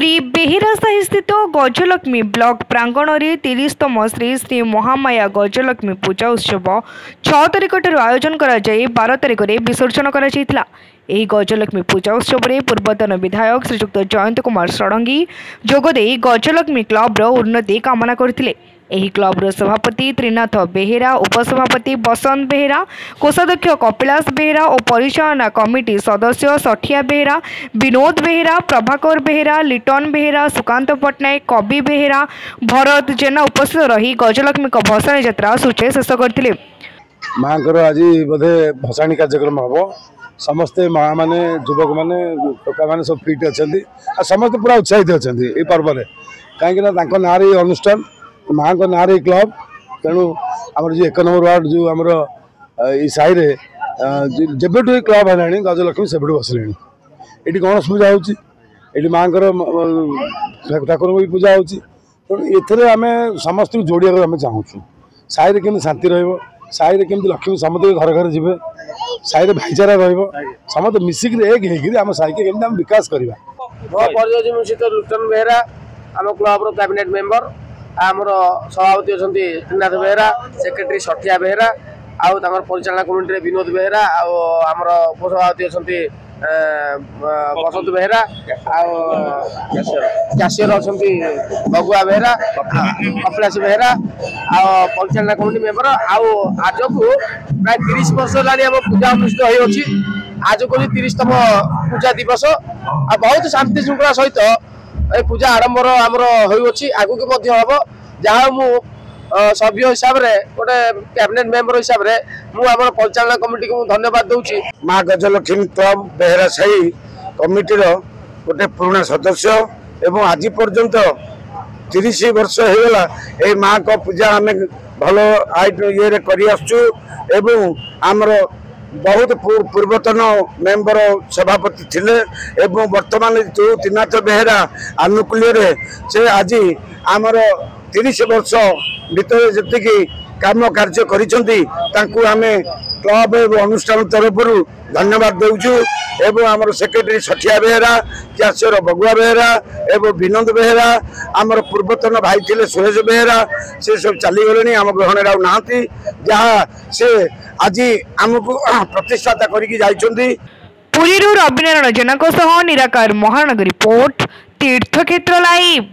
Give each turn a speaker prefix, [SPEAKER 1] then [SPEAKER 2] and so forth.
[SPEAKER 1] पुरी बेहेरासाही स्थित गजलक्ष्मी ब्लॉक प्रांगण में 30तम श्री श्री महामाया गजलक्ष्मी पूजा उत्सव 6 तारिख आयोजन कर 12 तारिख में विसर्जन कर गजलक्ष्मी पूजा उत्सव में पूर्वतन विधायक श्रीजुक्त जयंत कुमार षडंगी जोगदे गजलक्ष्मी क्लब्र उन्नति कामना करथिले। एही क्लब्र सभापति त्रिनाथ बेहेरा, उपसभापति बसंत बेहेरा, कोषाध्यक्ष कपिलास बेहेरा और परिचालना कमिटी सदस्य सठिया बेहेरा, विनोद बेहेरा, प्रभाकर बेहेरा, लिटन बेहेरा, सुकांत पट्टनायक, कवि बेहेरा, भरत जेना उपस्थित रही गजलक्ष्मी भसाणी यात्रा सुचे शेष करथिले।
[SPEAKER 2] माँ आज बोधे भसाणी कार्यक्रम हम समस्ते माँ मैंने युवक मैंने टोका मैंने सब फिट अच्छा समस्त पूरा उत्साहित अच्छा ये पर्व में कहीं ना अनुष्ठान माँ को ना क्लब तेणु आम जो 1 नंबर वार्ड जो आम साई जब क्लब है गजलक्ष्मी से बसले ये गणेश पूजा होती माँ ठाकुर भी पूजा होती तेणु ये आम समस्त जोड़िया आम चाहूँ साई केमी शांति रही केमी लक्ष्मी समस्त घर घर जी साई भाईचारा रमत मिसिक एक आम साई के विकास करवा।
[SPEAKER 3] लुटन बेहेरा आम क्लब कैबिनेट मेंबर आमर सभापति अच्छा त्रिनाथ बेहेरा, सेक्रेटरी सठिया बेहेरा आउ परिचालना कमिटी विनोद बेहेरा आमर उपसभापति अच्छा बसंत बेहेरा कैशियर अच्छा बगुआ बेहेरा, कपिलास बेहेरा परिचालना कमिटी मेंबर आज को प्राय 30 वर्ष है पूजा अनुष्ठित होती। आज को 30तम पूजा दिवस बहुत शांति श्रृंखला सहित पूजा आरंभर आमर होती आगू के हम जहाँ मु सभ्य हिसाब से गोटे कैबिनेट मेंबर हिसाब से मुझे परिचालना कमिटी को धन्यवाद दूची।
[SPEAKER 4] माँ गजलक्ष्मी क्लब बेहेरा साही कमिटीर गोटे पुराना सदस्य एवं आज पर्यंत 30 वर्ष होगा ये माँ को पूजा आम भल ये कर आमर बहुत पूर्वतन मेंबर सभापति थिले एवं वर्तमान जो त्रिनाथ बेहेरा आनुकूल्य से आज आमर 30 वर्ष भीतर जी काम कार्य करें क्लब एवं अनुष्ठान तरफ धन्यवाद देचु एवं आमर सेक्रेटरी सठिया बेहेरा, कैशियर बगुआ बेहेरा एवं विनोद बेहेरा आमर पूर्वतन भाई थे सुरेश बेहेरा से सब चलीगले आम ग्रहण ना जहाँ से आज आमको प्रतिष्ठाता करके
[SPEAKER 1] पुरी रविनारायण जेना निराकार महानगर रिपोर्ट तीर्थक्षेत्र लाइव।